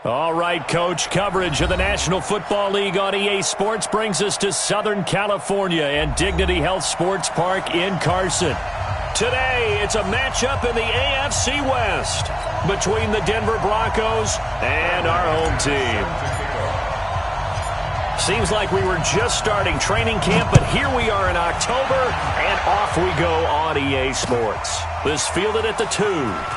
All right, Coach, coverage of the National Football League on EA Sports brings us to Southern California and Dignity Health Sports Park in Carson. Today, it's a matchup in the AFC West between the Denver Broncos and our home team. Seems like we were just starting training camp, but here we are in October, and off we go on EA Sports. This fielded at the 2.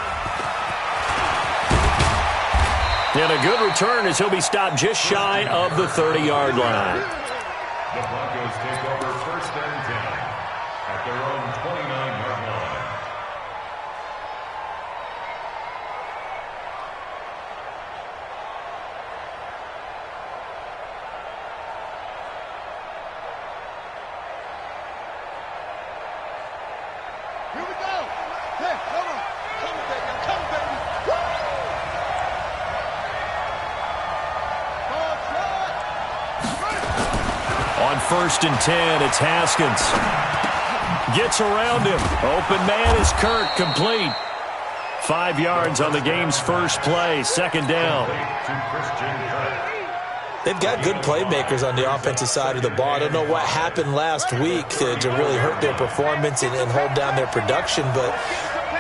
And a good return as he'll be stopped just shy of the 30-yard line. The Broncos take over 1st and 10 at their own 29-yard line. Here we go. Hey, come on. Come on, baby. Come, baby. Woo! On 1st and 10, it's Haskins. Gets around him. Open man is Kirk, complete. 5 yards on the game's first play, 2nd down. They've got good playmakers on the offensive side of the ball. I don't know what happened last week to really hurt their performance and hold down their production, but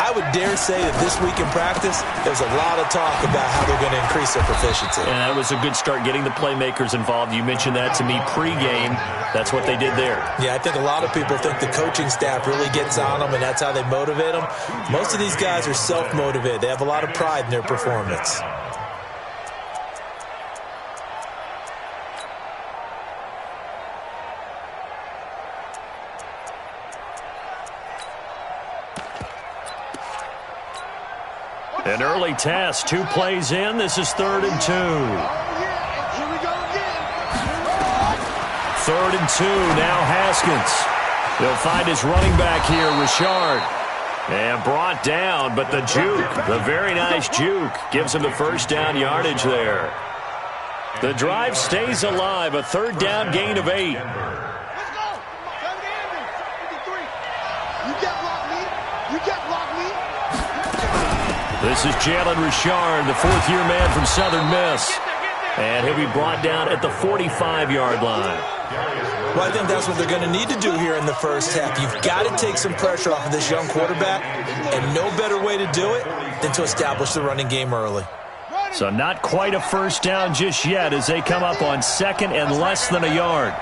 I would dare say that this week in practice, there's a lot of talk about how they're going to increase their proficiency. And that was a good start, getting the playmakers involved. You mentioned that to me pregame. That's what they did there. Yeah, I think a lot of people think the coaching staff really gets on them, and that's how they motivate them. Most of these guys are self-motivated. They have a lot of pride in their performance. An early test, 2 plays in. This is 3rd and 2. Here we go again. 3rd and 2, now Haskins. He'll find his running back here, Richard. And brought down, but the juke, the very nice juke, gives him the 1st down yardage there. The drive stays alive, a 3rd down gain of 8. Let's go. Time to end it. 53. You get block me. You get block me. This is Jalen Richard, the 4th-year man from Southern Miss. And he'll be brought down at the 45-yard line. Well, I think that's what they're going to need to do here in the first half. You've got to take some pressure off of this young quarterback, and no better way to do it than to establish the running game early. So not quite a 1st down just yet as they come up on 2nd and less than a yard.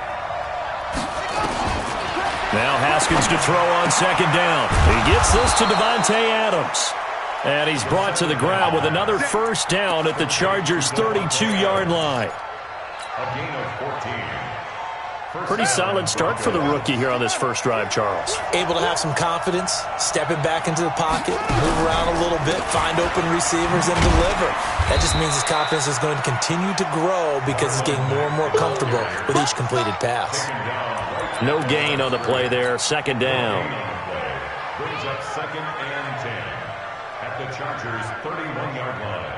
Now Haskins to throw on 2nd down. He gets this to Devontae Adams. And he's brought to the ground with another 1st down at the Chargers' 32-yard line. A gain of 14. Pretty solid start for the rookie here on this first drive, Charles. Able to have some confidence, stepping back into the pocket, move around a little bit, find open receivers, and deliver. That just means his confidence is going to continue to grow because he's getting more and more comfortable with each completed pass. No gain on the play there, 2nd down. Brings up 2nd and 10 at the Chargers' 31-yard line.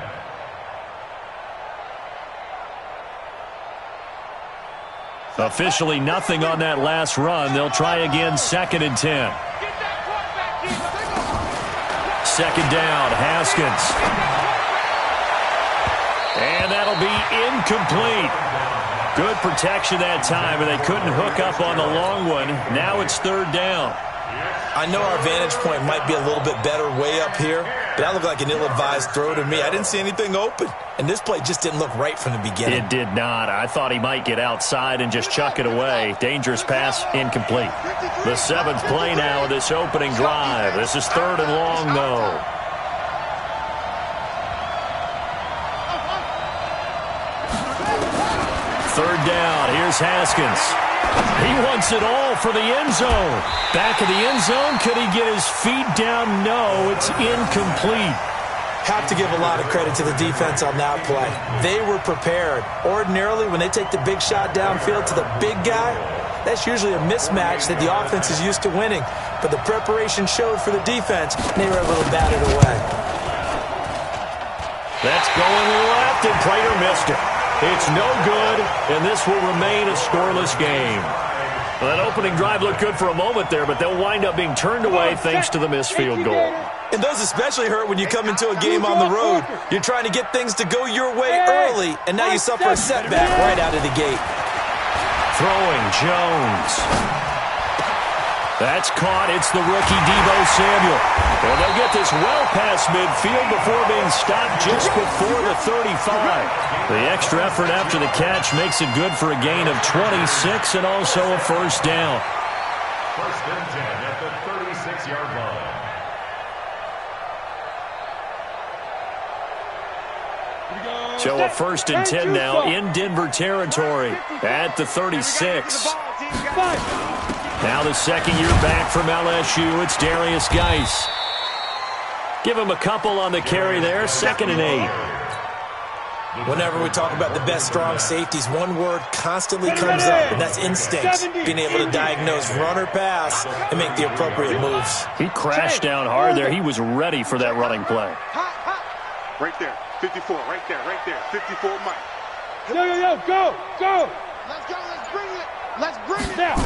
Officially nothing on that last run. They'll try again, 2nd and 10. 2nd down, Haskins. And that'll be incomplete. Good protection that time, and they couldn't hook up on the long one. Now it's 3rd down. I know our vantage point might be a little bit better way up here, but that looked like an ill-advised throw to me. I didn't see anything open, and this play just didn't look right from the beginning. It did not. I thought he might get outside and just chuck it away. Dangerous pass, incomplete. The 7th play now of this opening drive. This is 3rd and long, though. Third down. Here's Haskins. He wants it all for the end zone. Back of the end zone. Could he get his feet down? No, it's incomplete. Have to give a lot of credit to the defense on that play. They were prepared. Ordinarily, when they take the big shot downfield to the big guy, that's usually a mismatch that the offense is used to winning. But the preparation showed for the defense, and they were able to bat it away. That's going left, and Prater missed it. It's no good, and this will remain a scoreless game. Well, that opening drive looked good for a moment there, but they'll wind up being turned away thanks to the missed field goal. And those especially hurt when you come into a game on the road. You're trying to get things to go your way early, and now you suffer a setback right out of the gate. Throwing Jones. That's caught. It's the rookie Deebo Samuel. Well, they'll get this well past midfield before being stopped just before the 35. The extra effort after the catch makes it good for a gain of 26 and also a first down. First and 10 at the 36-yard line. So a first and 10 now in Denver territory at the 36. Now the second year back from LSU, it's Darius Geis. Give him a couple on the carry there, 2nd and 8. Whenever we talk about the best strong safeties, one word constantly comes up, and that's instinct. Being able to diagnose run or pass and make the appropriate moves. He crashed down hard there. He was ready for that running play. Right there, 54, right there, 54 Mike. Yo, go! Let's go, let's bring it! Let's bring it! Now!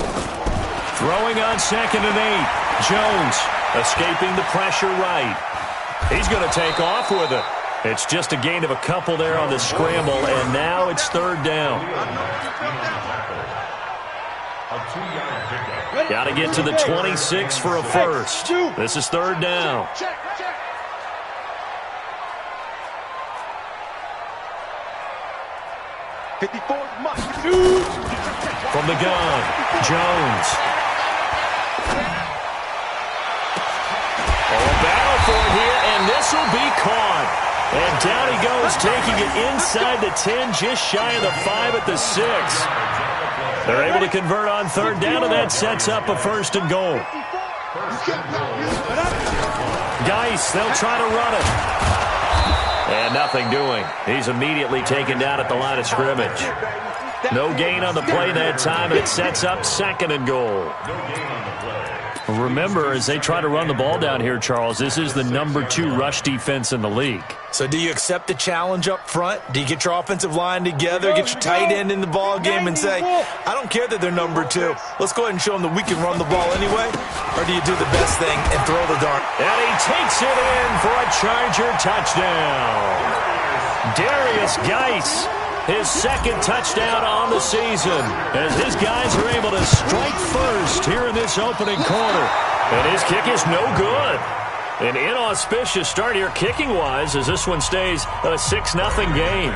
Throwing on 2nd and 8. Jones escaping the pressure right. He's going to take off with it. It's just a gain of a couple there on the scramble, and now it's 3rd down. Got to get to the 26 for a first. This is 3rd down. Check. 54 Mike. From the gun, Jones. A battle for it here, and this will be caught. And down he goes, taking it inside the 10, just shy of the 5 at the 6. They're able to convert on 3rd down, and that sets up a 1st and goal. Geis, they'll try to run it. And nothing doing. He's immediately taken down at the line of scrimmage. No gain on the play that time, and it sets up 2nd and goal. Remember, as they try to run the ball down here, Charles, this is the #2 rush defense in the league. So do you accept the challenge up front? Do you get your offensive line together, get your tight end in the ball game and say, I don't care that they're #2. Let's go ahead and show them that we can run the ball anyway? Or do you do the best thing and throw the dart? And he takes it in for a Charger touchdown. Darius Geis, his 2nd touchdown on the season, as his guys are able to strike first here in this opening quarter. And his kick is no good. An inauspicious start here kicking-wise as this one stays a 6-0 game.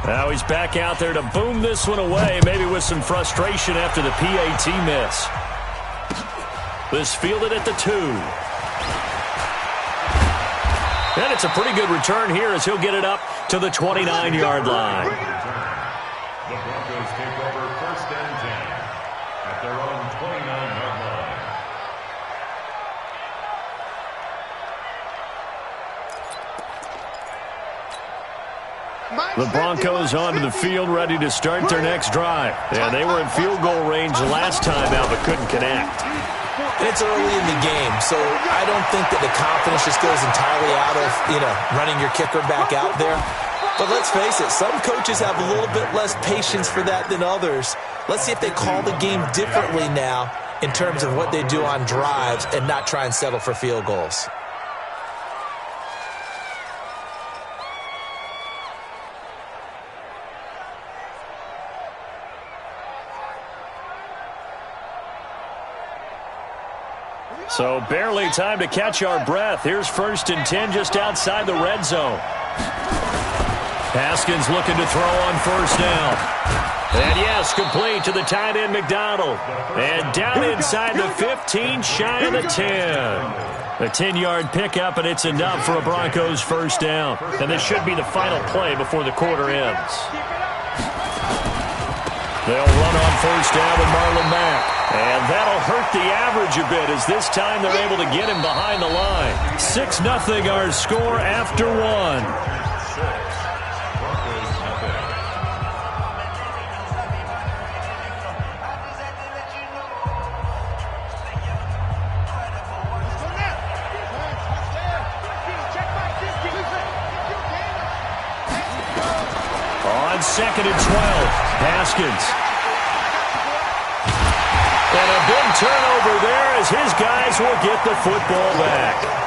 Now he's back out there to boom this one away, maybe with some frustration after the PAT miss. This fielded at the 2. And it's a pretty good return here as he'll get it up to the 29-yard line. The Broncos take over 1st and 10 at their own 29-yard line. The Broncos onto the field, ready to start their next drive. And they were in field goal range last time out, but couldn't connect. And it's early in the game, so I don't think that the confidence just goes entirely out of, running your kicker back out there. But let's face it, some coaches have a little bit less patience for that than others. Let's see if they call the game differently now in terms of what they do on drives and not try and settle for field goals. So barely time to catch our breath. Here's 1st and 10 just outside the red zone. Haskins looking to throw on 1st down. And yes, complete to the tight end McDonald. And down inside the 15, shy of the 10. A 10-yard pickup, and it's enough for a Broncos 1st down. And this should be the final play before the quarter ends. They'll run on 1st down with Marlon Mack. And that'll hurt the average a bit as this time they're able to get him behind the line. 6-0 our score after 1. On 2nd and 12, Haskins. And a big turnover there as his guys will get the football back.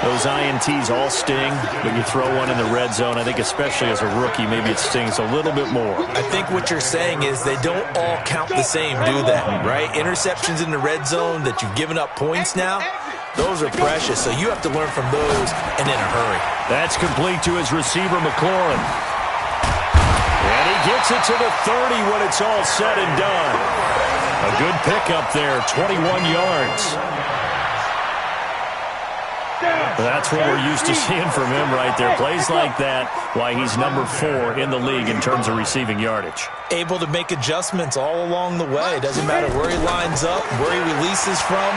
Those INTs all sting, but you throw one in the red zone. I think especially as a rookie, maybe it stings a little bit more. I think what you're saying is they don't all count the same, do they? Right? Interceptions in the red zone that you've given up points now, those are precious. So you have to learn from those and in a hurry. That's complete to his receiver, McLaurin. And he gets it to the 30 when it's all said and done. A good pickup there, 21 yards. That's what we're used to seeing from him right there. Plays like that, why he's number 4 in the league in terms of receiving yardage. Able to make adjustments all along the way. Doesn't matter where he lines up, where he releases from,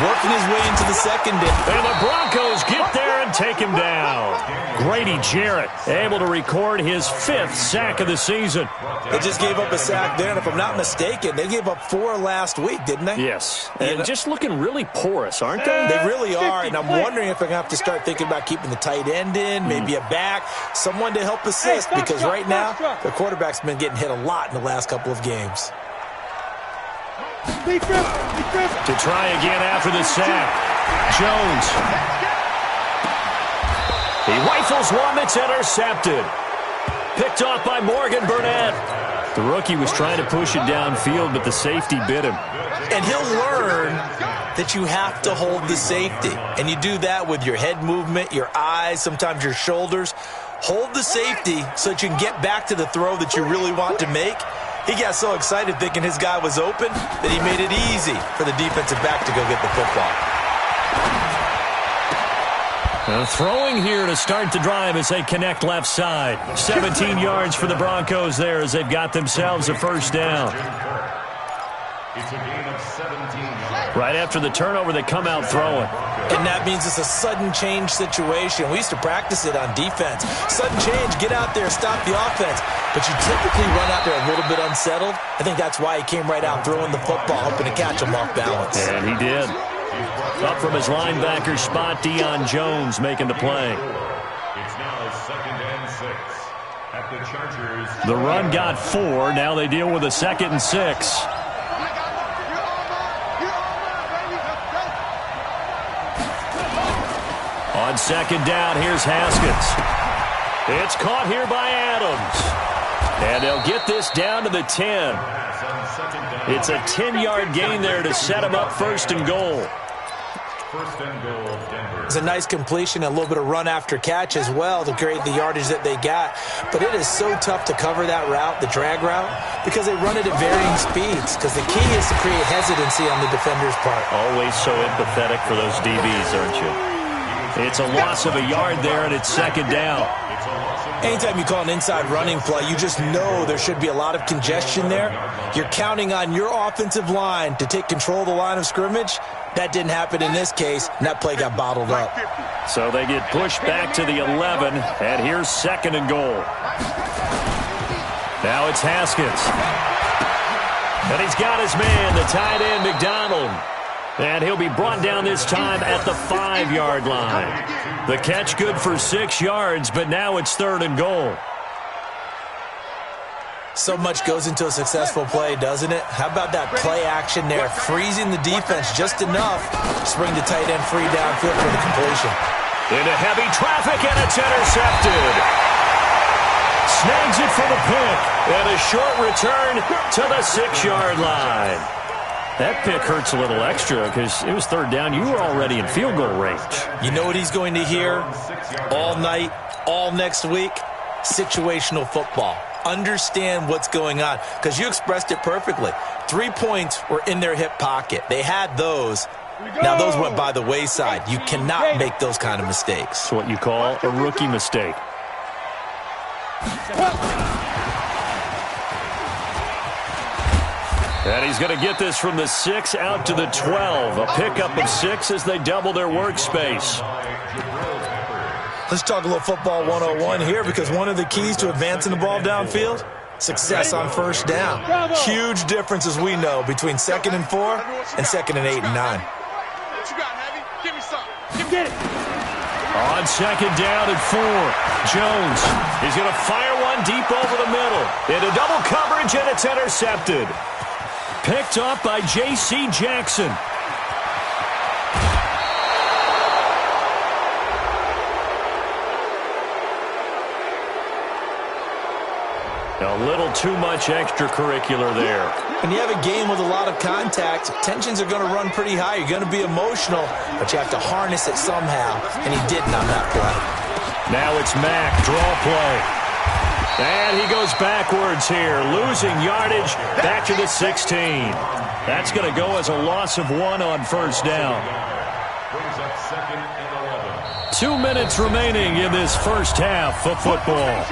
working his way into the secondary. And the Broncos get there and take him down. Grady Jarrett able to record his 5th sack of the season. They just gave up a sack there, and if I'm not mistaken, they gave up 4 last week, didn't they? Yes, and just looking really porous, aren't they? They really are, and I'm wondering if they're going to have to start thinking about keeping the tight end in, maybe a back, someone to help assist, because right now, the quarterback's been getting hit a lot in the last couple of games. To try again after the sack. Jones. He rifles one that's intercepted. Picked off by Morgan Burnett. The rookie was trying to push it downfield, but the safety bit him. And he'll learn that you have to hold the safety. And you do that with your head movement, your eyes, sometimes your shoulders. Hold the safety so that you can get back to the throw that you really want to make. He got so excited thinking his guy was open that he made it easy for the defensive back to go get the football. Throwing here to start the drive as they connect left side. 17 yards for the Broncos there as they've got themselves a first down. It's a gain of 17 yards. Right after the turnover, they come out throwing. And that means it's a sudden change situation. We used to practice it on defense. Sudden change, get out there, stop the offense. But you typically run out there a little bit unsettled. I think that's why he came right out throwing the football, hoping to catch him off balance. And he did. Up from his linebacker spot, Deion Jones making the play. It's now 2nd and 6 at the Chargers. The run got 4. Now they deal with a 2nd and 6. On 2nd down, here's Haskins. It's caught here by Adams. And they'll get this down to the 10. It's a 10-yard gain there to set him up 1st and goal. 1st and goal, Denver. It's a nice completion, a little bit of run after catch as well to create the yardage that they got. But it is so tough to cover that route, the drag route, because they run it at varying speeds. Because the key is to create hesitancy on the defender's part. Always so empathetic for those DBs, aren't you? It's a loss of a yard there, and it's 2nd down. Anytime you call an inside running play, you just know there should be a lot of congestion there. You're counting on your offensive line to take control of the line of scrimmage. That didn't happen in this case, and that play got bottled up. So they get pushed back to the 11, and here's 2nd and goal. Now it's Haskins. And he's got his man, the tight end, McDonald. And he'll be brought down this time at the 5-yard line. The catch good for 6 yards, but now it's 3rd and goal. So much goes into a successful play, doesn't it? How about that play action there, freezing the defense just enough to bring the tight end free downfield for the completion. Into heavy traffic, and it's intercepted. Snags it for the pick, and a short return to the 6-yard line. That pick hurts a little extra because it was 3rd down. You were already in field goal range. You know what he's going to hear all night, all next week? Situational football. Understand what's going on because you expressed it perfectly. 3 points were in their hip pocket. They had those. Now, those went by the wayside. You cannot make those kind of mistakes. It's what you call a rookie mistake. And he's going to get this from the 6 out to the 12. A pickup of 6 as they double their workspace. Let's talk a little football 101 here because one of the keys to advancing the ball downfield, success on 1st down. Huge difference, as we know, between 2nd and 4 and 2nd and 8 and 9. What you got, Heavy? Give me some. Get it. On 2nd down at 4, Jones is going to fire one deep over the middle. Into double coverage, and it's intercepted. picked off by J.C. Jackson. A little too much extracurricular there. When you have a game with a lot of contact, tensions are going to run pretty high. You're going to be emotional, but you have to harness it somehow, and he didn't on that play. Now it's Mack, draw play. And he goes backwards here, losing yardage back to the 16. That's going to go as a loss of 1 on first down. Brings up 2nd and 11. 2 minutes remaining in this first half of football.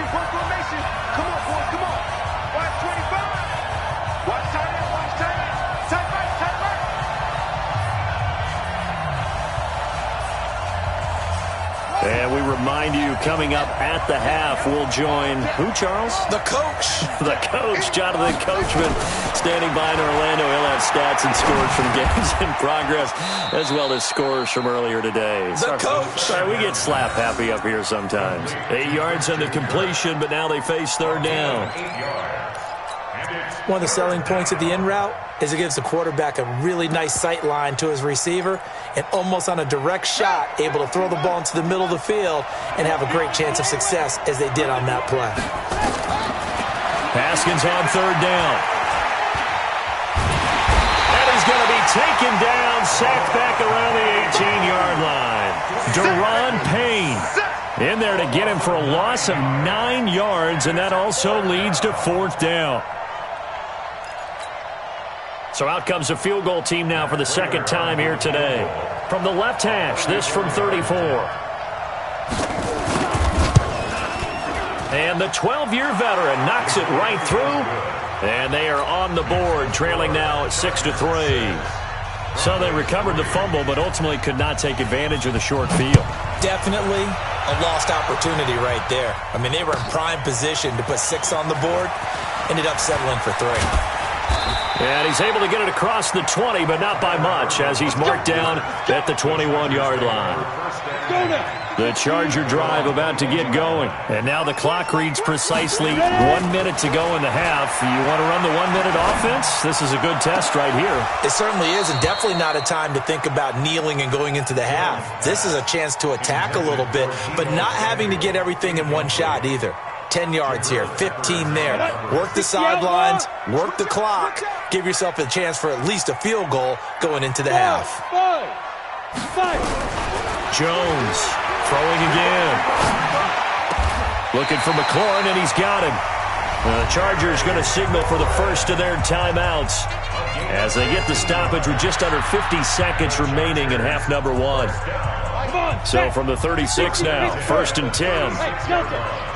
Come on, boys, come on. Watch 25. Watch tight end, watch tight end. Tight right, tight right. And we remind you, coming up at the half, we'll join who, Charles? The coach. The coach, Jonathan Coachman, standing by in Orlando. He'll have stats and scores from games in progress, as well as scores from earlier today. The coach. Sorry, we get slap happy up here sometimes. 8 yards on the completion, but now they face third down. One of the selling points of the in route is it gives the quarterback a really nice sight line to his receiver and almost on a direct shot able to throw the ball into the middle of the field and have a great chance of success as they did on that play. Haskins on third down. And he's going to be taken down, sacked back around the 18-yard line. Deron Payne in there to get him for a loss of 9 yards, and that also leads to fourth down. So out comes a field goal team now for the second time here today. From the left hash, this from 34. And the 12-year veteran knocks it right through. And they are on the board, trailing now 6-3. So they recovered the fumble, but ultimately could not take advantage of the short field. Definitely a lost opportunity right there. I mean, they were in prime position to put 6 on the board. Ended up settling for 3. And he's able to get it across the 20, but not by much, as he's marked down at the 21-yard line. The Charger drive about to get going. And now the clock reads precisely 1 minute to go in the half. You want to run the 1 minute offense? This is a good test right here. It certainly is, and definitely not a time to think about kneeling and going into the half. This is a chance to attack a little bit, but not having to get everything in one shot either. 10 yards here, 15 there. Work the sidelines, work the clock. Give yourself a chance for at least a field goal going into the half. Jones throwing again. Looking for McLaurin, and he's got him. The Chargers going to signal for the first of their timeouts as they get the stoppage with just under 50 seconds remaining in half number 1. So from the 36 now, 1st and 10.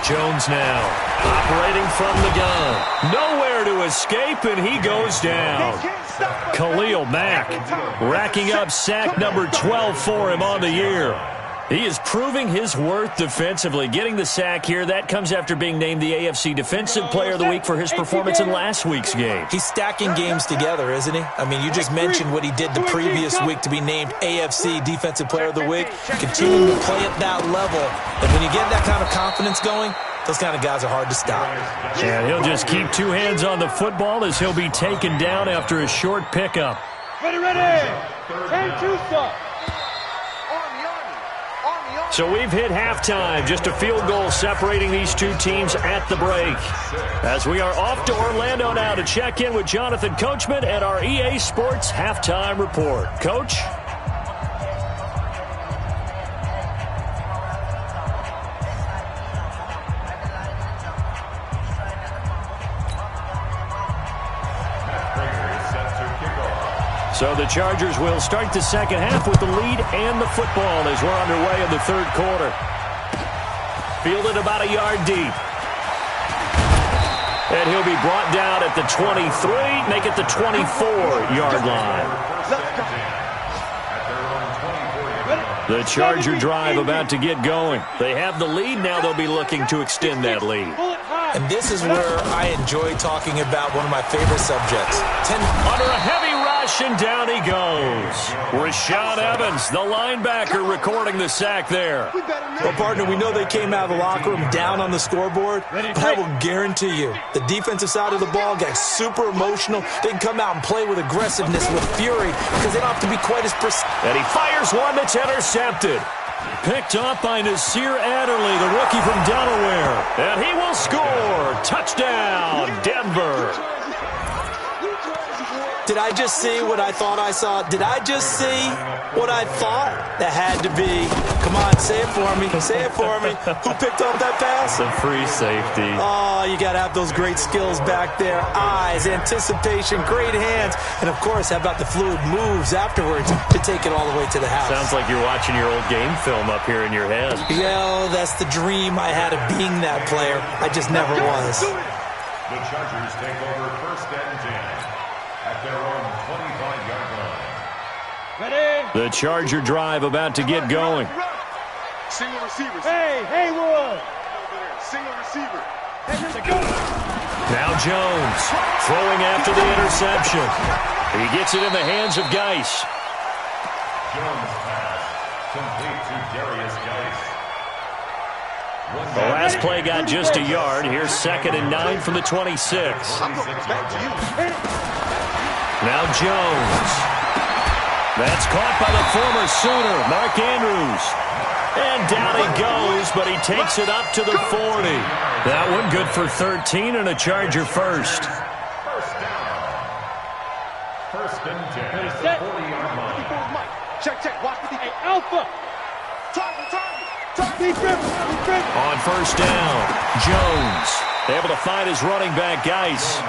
Jones now operating from the gun. Nowhere to escape, and he goes down. Khalil Mack racking up sack number 12 for him on the year. He is proving his worth defensively. Getting the sack here, that comes after being named the AFC Defensive Player of the Week for his performance in last week's game. He's stacking games together, isn't he? I mean, you just mentioned what he did the previous week to be named AFC Defensive Player of the Week. Continuing to play at that level. And when you get that kind of confidence going, those kind of guys are hard to stop. And he'll just keep 2 hands on the football as he'll be taken down after a short pickup. Ready. 10-2 stop. So we've hit halftime, just a field goal separating these two teams at the break. As we are off to Orlando now to check in with Jonathan Coachman at our EA Sports Halftime Report. Coach? So the Chargers will start the second half with the lead and the football as we're underway in the third quarter. Fielded about a yard deep. And he'll be brought down at the 23, make it the 24-yard line. The Charger drive about to get going. They have the lead, now they'll be looking to extend that lead. And this is where I enjoy talking about one of my favorite subjects. Under a heavy rush, and down he goes. Rashaan Evans, the linebacker, recording the sack there. Well, partner, we know they came out of the locker room down on the scoreboard, but I will guarantee you the defensive side of the ball got super emotional. They can come out and play with aggressiveness, with fury, because they don't have to be quite as precise. And he fires one that's intercepted. Picked off by Nasir Adderley, the rookie from Delaware. And he will score. Touchdown, Denver. Did I just see what I thought I saw? Did I just see what I thought? That had to be. Come on, say it for me. Say it for me. Who picked up that pass? The free safety. Oh, you got to have those great skills back there. Eyes, anticipation, great hands. And, of course, how about the fluid moves afterwards to take it all the way to the house? Sounds like you're watching your old game film up here in your head. Yeah, that's the dream I had of being that player. I just never was. The Chargers take over 1st and 10 at their own 25-yard line. Ready? The Charger drive about to get going. Single receivers. Hey, Haywood. Single receiver. Now Jones throwing after the interception. He gets it in the hands of Geis. Jones pass complete to Darius Geis. The last play got just a yard. Here's 2nd and 9 from the 26. Now Jones. That's caught by the former Sooner, Mark Andrews. And down he goes, but he takes it up to the 40. That one good for 13 and a Charger first. First down. 1st and 10 at the 40-yard line. Check. Watch the Hey, Alpha. On 1st down, Jones able to find his running back, Geis.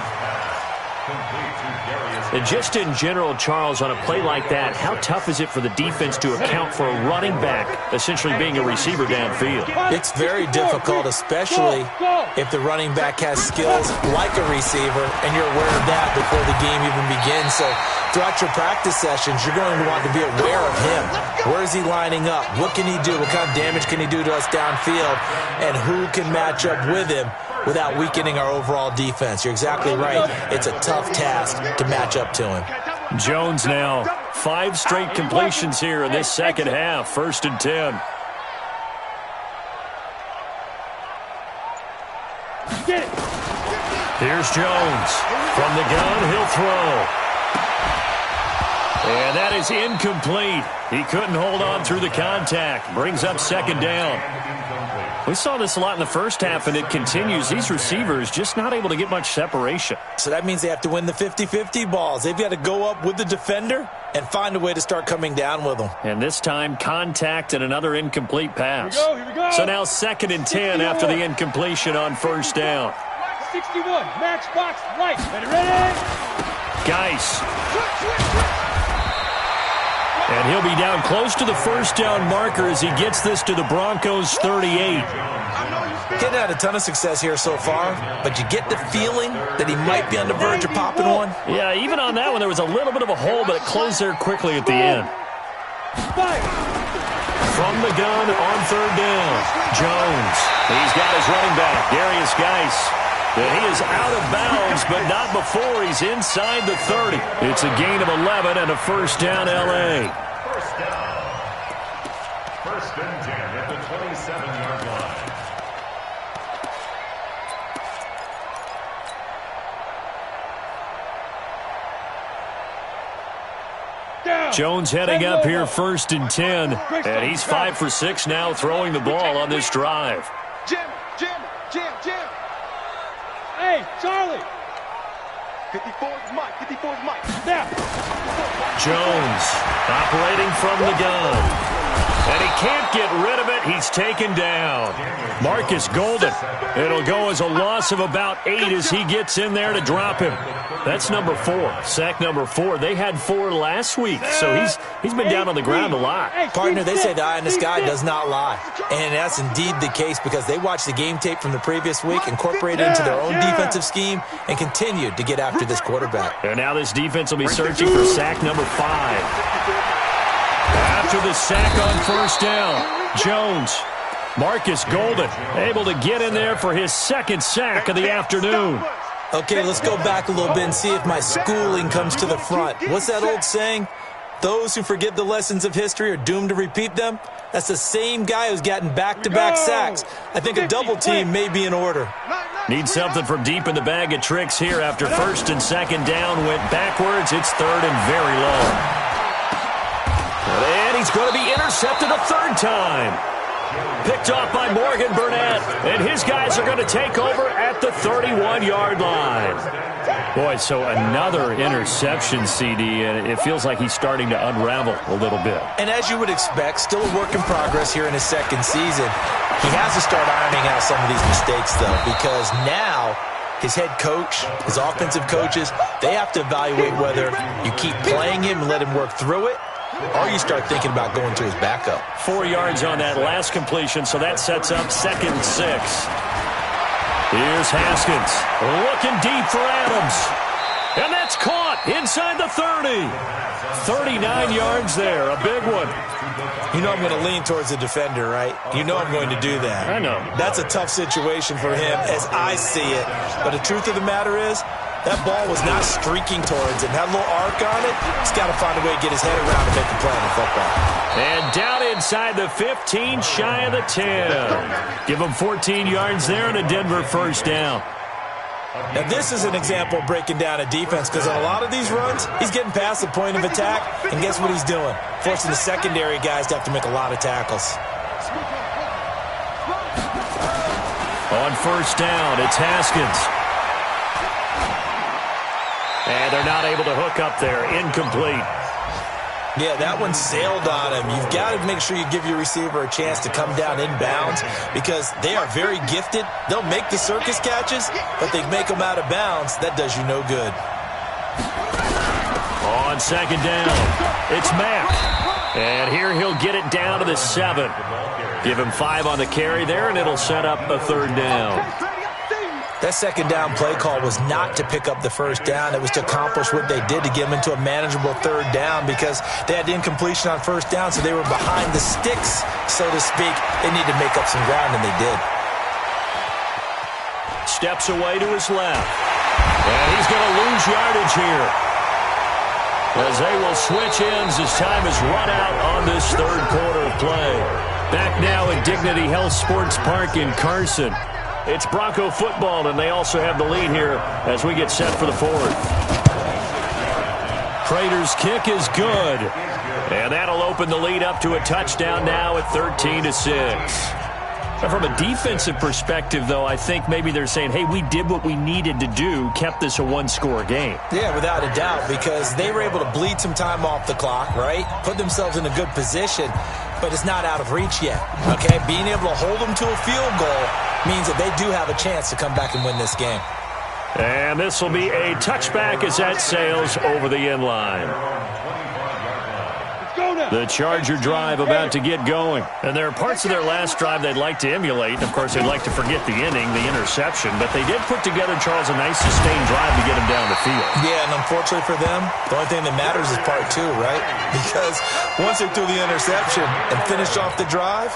And just in general, Charles, on a play like that, how tough is it for the defense to account for a running back essentially being a receiver downfield? It's very difficult, especially if the running back has skills like a receiver, and you're aware of that before the game even begins. So throughout your practice sessions, you're going to want to be aware of him. Where is he lining up? What can he do? What kind of damage can he do to us downfield? And who can match up with him without weakening our overall defense? You're exactly right. It's a tough task to match up to him. Jones now 5 straight completions here in this second half. 1st and 10. Here's Jones. From the gun, he'll throw. And that is incomplete. He couldn't hold on through the contact. Brings up 2nd down. We saw this a lot in the first half, and it continues. These receivers just not able to get much separation. So that means they have to win the 50-50 balls. They've got to go up with the defender and find a way to start coming down with them. And this time, contact and another incomplete pass. Here we go. So now 2nd and 10 after the incompletion on 1st down. 61, matchbox light. Ready? Geis. And he'll be down close to the 1st down marker as he gets this to the Broncos 38. Getting had a ton of success here so far, but you get the feeling that he might be on the verge of popping one. Yeah, even on that one, there was a little bit of a hole, but it closed there quickly at the end. From the gun on 3rd down, Jones. He's got his running back, Darius Geis. And he is out of bounds, but not before he's inside the 30. It's a gain of 11 and a 1st down, L.A. First down. 1st and 10 at the 27-yard line. Jones heading up here 1st and 10. And he's 5 for 6 now throwing the ball on this drive. Jam. Hey, Charlie. 54 is Mike. Now. Jones operating from the gun. And he can't get rid of it. He's taken down. Marcus Golden. It'll go as a loss of about 8 as he gets in there to drop him. That's number 4. Sack number 4. They had 4 last week, so he's been down on the ground a lot. Partner, they say the eye in the sky does not lie. And that's indeed the case because they watched the game tape from the previous week, incorporated it into their own defensive scheme, and continued to get after this quarterback. And now this defense will be searching for sack number 5. After the sack on 1st down, Jones, Marcus Golden, able to get in there for his 2nd sack of the afternoon. Okay, let's go back a little bit and see if my schooling comes to the front. What's that old saying? Those who forget the lessons of history are doomed to repeat them. That's the same guy who's gotten back-to-back sacks. I think a double team may be in order. Need something from deep in the bag of tricks here after first and second down went backwards. It's third and very low. And he's going to be intercepted a third time. Picked off by Morgan Burnett. And his guys are going to take over at the 31-yard line. Boy, so another interception, CD, and it feels like he's starting to unravel a little bit. And as you would expect, still a work in progress here in his second season. He has to start ironing out some of these mistakes, though, because now his head coach, his offensive coaches, they have to evaluate whether you keep playing him and let him work through it, or you start thinking about going to his backup. 4 yards on that last completion, so that sets up 2nd and 6. Here's Haskins looking deep for Adams. And that's caught inside the 30. 39 yards there, a big one. You know I'm going to lean towards the defender, right? You know I'm going to do that. I know. That's a tough situation for him as I see it. But the truth of the matter is, that ball was not streaking towards him. Had a little arc on it. He's got to find a way to get his head around and make a play on the football. And down inside the 15, shy of the 10. Give him 14 yards there and a Denver first down. Now, this is an example of breaking down a defense because on a lot of these runs, he's getting past the point of attack, and guess what he's doing? Forcing the secondary guys to have to make a lot of tackles. On first down, it's Haskins. And they're not able to hook up there. Incomplete. Yeah, that one sailed on him. You've got to make sure you give your receiver a chance to come down inbounds because they are very gifted. They'll make the circus catches, but they make them out of bounds. That does you no good. On second down, it's Mack. And here he'll get it down to the 7. Give him 5 on the carry there, and it'll set up a third down. That second down play call was not to pick up the first down. It was to accomplish what they did to get them into a manageable third down because they had incompletion on first down, so they were behind the sticks, so to speak. They needed to make up some ground, and they did. Steps away to his left. And he's going to lose yardage here, as they will switch ends as time is run out on this third quarter of play. Back now at Dignity Health Sports Park in Carson. It's Bronco football, and they also have the lead here as we get set for the fourth. Prater's kick is good, and that'll open the lead up to a touchdown now at 13-6. From a defensive perspective, though, I think maybe they're saying, hey, we did what we needed to do, kept this a one-score game. Yeah, without a doubt, because they were able to bleed some time off the clock, right? Put themselves in a good position, but it's not out of reach yet, okay? Being able to hold them to a field goal means that they do have a chance to come back and win this game. And this will be a touchback as that sails over the end line. The Charger drive about to get going. And there are parts of their last drive they'd like to emulate. Of course, they'd like to forget the inning, the interception. But they did put together, Charles, a nice sustained drive to get them down the field. Yeah, and unfortunately for them, the only thing that matters is part 2, right? Because once they threw the interception and finished off the drive,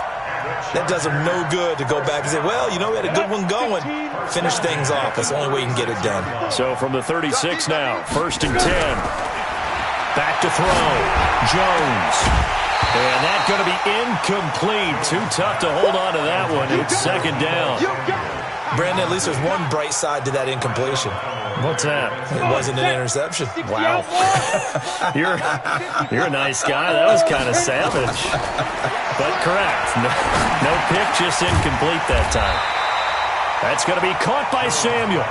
that does them no good to go back and say, well, you know, we had a good one going. Finish things off. That's the only way you can get it done. So from the 36 now, 1st and 10. Back to throw. Jones. And that's going to be incomplete. Too tough to hold on to that one. It's second down. Brandon, at least there's one bright side to that incompletion. What's that? It wasn't an interception. Wow. You're a nice guy. That was kind of savage. But correct. No pick, just incomplete that time. That's going to be caught by Samuel.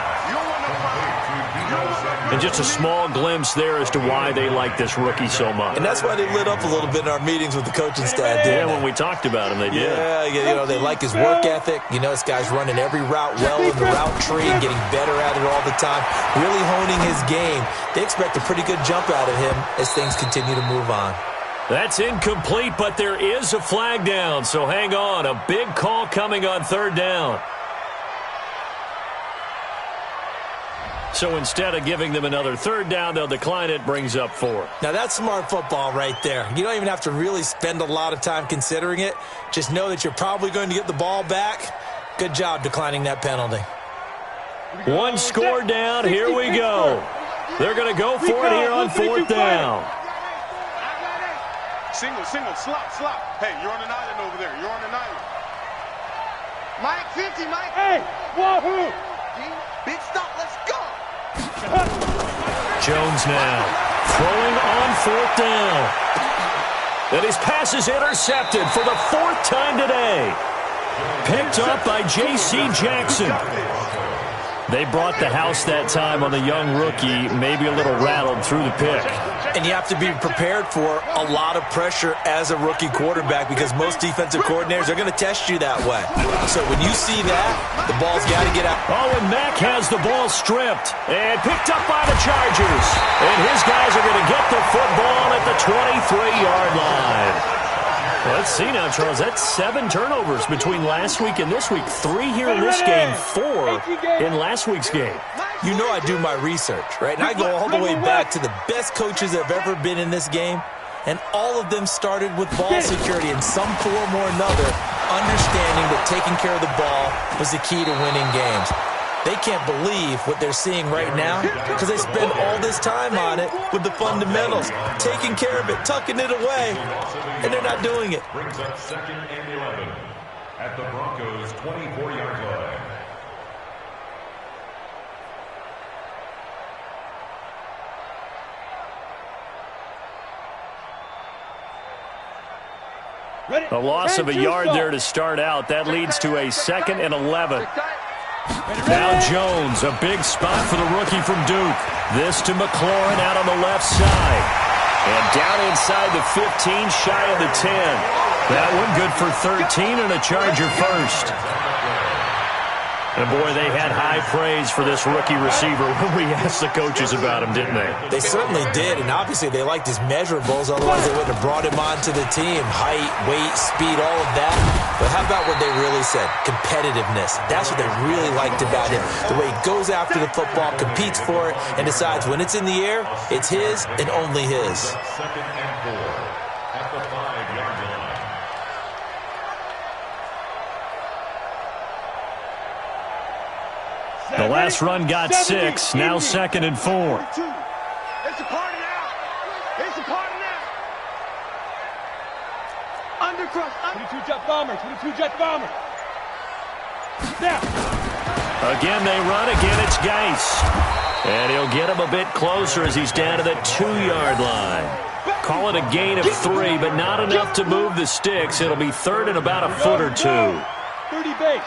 And just a small glimpse there as to why they like this rookie so much. And that's why they lit up a little bit in our meetings with the coaching staff. Yeah, when we talked about him, they did. Yeah, you know, they like his work ethic. You know, this guy's running every route well in the route tree and getting better at it all the time, really honing his game. They expect a pretty good jump out of him as things continue to move on. That's incomplete, but there is a flag down, so hang on. A big call coming on third down. So instead of giving them another third down, they'll decline it, brings up 4. Now, that's smart football right there. You don't even have to really spend a lot of time considering it. Just know that you're probably going to get the ball back. Good job declining that penalty. One score down. Here we go. They're going to go for it here on fourth down. Single, slop. Hey, you're on an island over there. You're on an island. Mike 50, Mike. Hey, wahoo! Big stop, let's go. Jones now throwing on fourth down. And his pass is intercepted for the fourth time today. Picked up by J.C. Jackson. They brought the house that time on the young rookie, maybe a little rattled through the pick. And you have to be prepared for a lot of pressure as a rookie quarterback because most defensive coordinators are going to test you that way. So when you see that, the ball's got to get out. Oh, and Mack has the ball stripped and picked up by the Chargers. And his guys are going to get the football at the 23-yard line. Let's see now, Charles. That's 7 turnovers between last week and this week. 3 here in this game, 4 in last week's game. You know I do my research, right? And I go all the way back to the best coaches that have ever been in this game. And all of them started with ball security in some form or another, understanding that taking care of the ball was the key to winning games. They can't believe what they're seeing right now because they spend all this time on it with the fundamentals, taking care of it, tucking it away, and they're not doing it. Brings up 2nd and 11 at the Broncos' 24-yard line. A loss of a yard there to start out. That leads to a 2nd and 11. Now Jones, a big spot for the rookie from Duke. This to McLaurin out on the left side. And down inside the 15, shy of the 10. That one good for 13 and a Charger first. And, boy, they had high praise for this rookie receiver when we asked the coaches about him, didn't they? They certainly did, and obviously they liked his measurables. Otherwise, they wouldn't have brought him onto the team. Height, weight, speed, all of that. But how about what they really said? Competitiveness. That's what they really liked about him. The way he goes after the football, competes for it, and decides when it's in the air, it's his and only his. 2nd and 4 at the 5-yard line. The last run got 6, now 2nd and 4. It's a party now. It's a party now. Undercross. 22-jet bomber. 22-jet bomber. Now. Again, they run. Again, it's Geis. And he'll get him a bit closer as he's down to the 2-yard line. Call it a gain of 3, but not enough to move the sticks. It'll be 3rd and about a foot or 2. 30 base.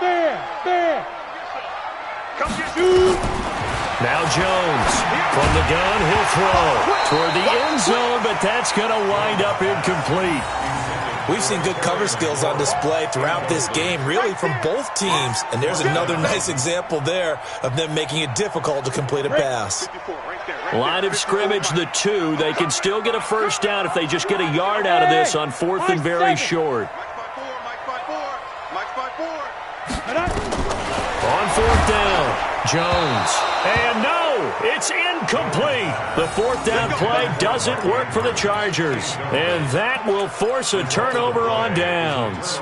Bam. Now Jones from the gun, he'll throw toward the end zone, but that's going to wind up incomplete. We've seen good cover skills on display throughout this game, really from both teams. And there's another nice example there of them making it difficult to complete a pass. Line of scrimmage, the 2. They can still get a first down if they just get a yard out of this on 4th and very short. On 4th down, Jones. And no, it's incomplete. The 4th down play doesn't work for the Chargers. And that will force a turnover on downs.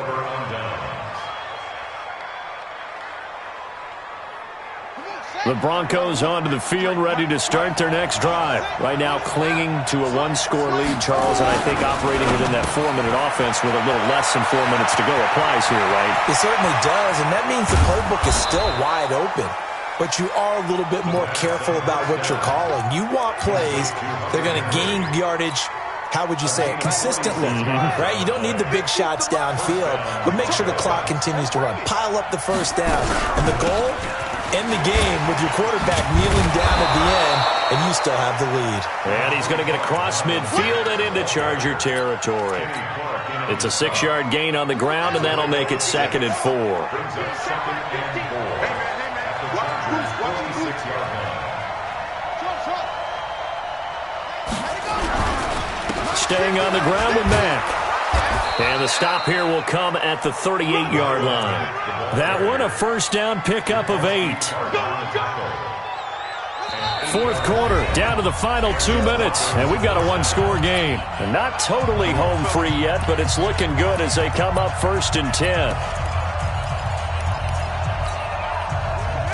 The Broncos onto the field, ready to start their next drive. Right now clinging to a 1-score lead, Charles, and I think operating within that 4-minute offense with a little less than 4 minutes to go applies here, right? It certainly does, and that means the playbook is still wide open. But you are a little bit more careful about what you're calling. You want plays that are going to gain yardage, how would you say it, consistently, right? You don't need the big shots downfield, but make sure the clock continues to run. Pile up the first down, and the goal, end the game with your quarterback kneeling down at the end, and you still have the lead. And he's going to get across midfield and into Charger territory. It's a 6-yard gain on the ground, and that'll make it 2nd and 4. Staying on the ground with Mack. And the stop here will come at the 38-yard line. That one, a first down pickup of 8. 4th quarter, down to the final 2 minutes, and we've got a 1-score game. And not totally home free yet, but it's looking good as they come up 1st and 10.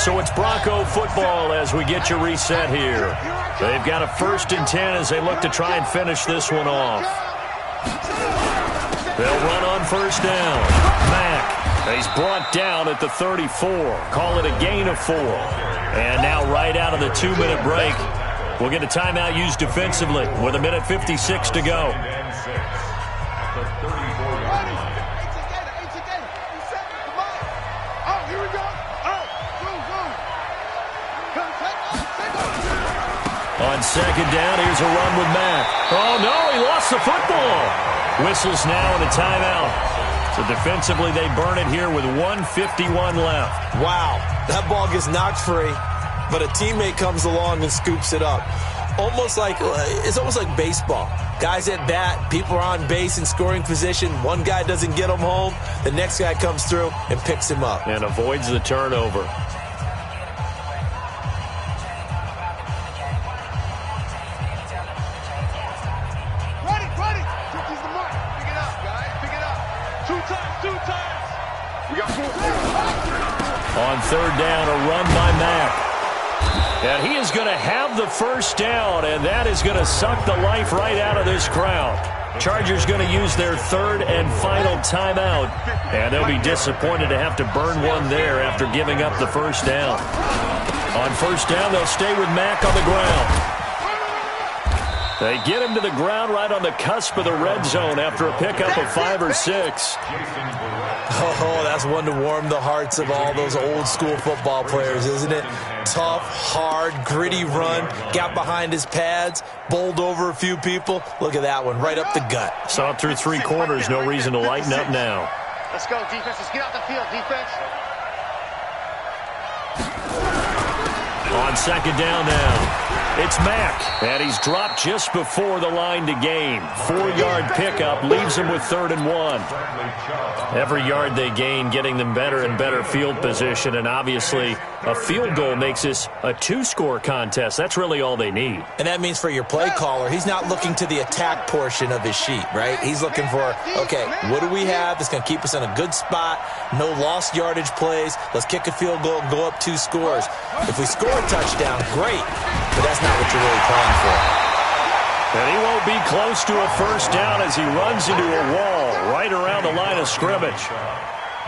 So it's Bronco football as we get you reset here. They've got a 1st and 10 as they look to try and finish this one off. They'll run on 1st down. Mack, he's brought down at the 34. Call it a gain of 4. And now right out of the 2-minute break, we'll get a timeout used defensively with 1:56 to go. On 2nd down, here's a run with Mack. Oh, no, he lost the football. Whistles now and a timeout. So defensively, they burn it here with 1:51 left. Wow, that ball gets knocked free, but a teammate comes along and scoops it up. It's almost like baseball. Guys at bat, people are on base in scoring position. One guy doesn't get him home. The next guy comes through and picks him up. And avoids the turnover. On 3rd down, a run by Mack. And he is going to have the 1st down, and that is going to suck the life right out of this crowd. Chargers going to use their 3rd and final timeout, and they'll be disappointed to have to burn one there after giving up the 1st down. On 1st down, they'll stay with Mack on the ground. They get him to the ground right on the cusp of the red zone after a pickup of 5 or 6. Oh, that's one to warm the hearts of all those old-school football players, isn't it? Tough, hard, gritty run, got behind his pads, bowled over a few people. Look at that one, right up the gut. Saw it through 3 quarters, no reason to lighten up now. Let's go, defense. Let's get out the field, defense. On 2nd down now. It's Mack, and he's dropped just before the line to gain. 4-yard pickup leaves him with 3rd and 1. Every yard they gain, getting them better and better field position, and obviously a field goal makes this a 2-score contest. That's really all they need. And that means for your play caller, he's not looking to the attack portion of his sheet, right? He's looking for, okay, what do we have that's going to keep us in a good spot? No lost yardage plays. Let's kick a field goal and go up 2 scores. If we score a touchdown, great, but that's not what you're really playing for. And he won't be close to a 1st down as he runs into a wall right around the line of scrimmage.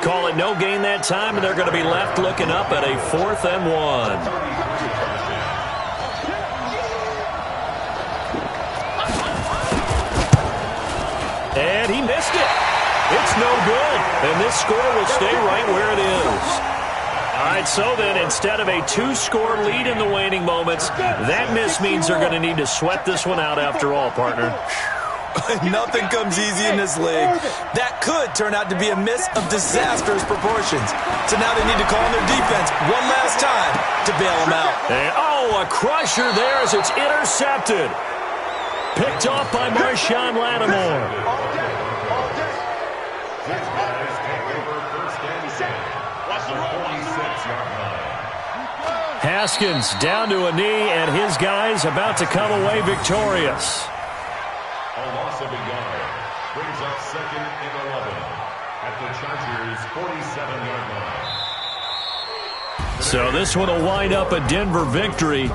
Call it no gain that time, and they're going to be left looking up at a 4th and 1. And he missed it. It's no good. And this score will stay right where it is. All right, so then instead of a 2-score lead in the waning moments, that miss means they're going to need to sweat this one out after all, partner. Nothing comes easy in this league. That could turn out to be a miss of disastrous proportions. So now they need to call on their defense one last time to bail them out. And, a crusher there as it's intercepted. Picked off by Marshawn Lattimore. Haskins down to a knee, and his guys about to come away victorious. A loss of a yard brings up 2nd and 11 at the Chargers' 47-yard line. So this one will wind up a Denver victory.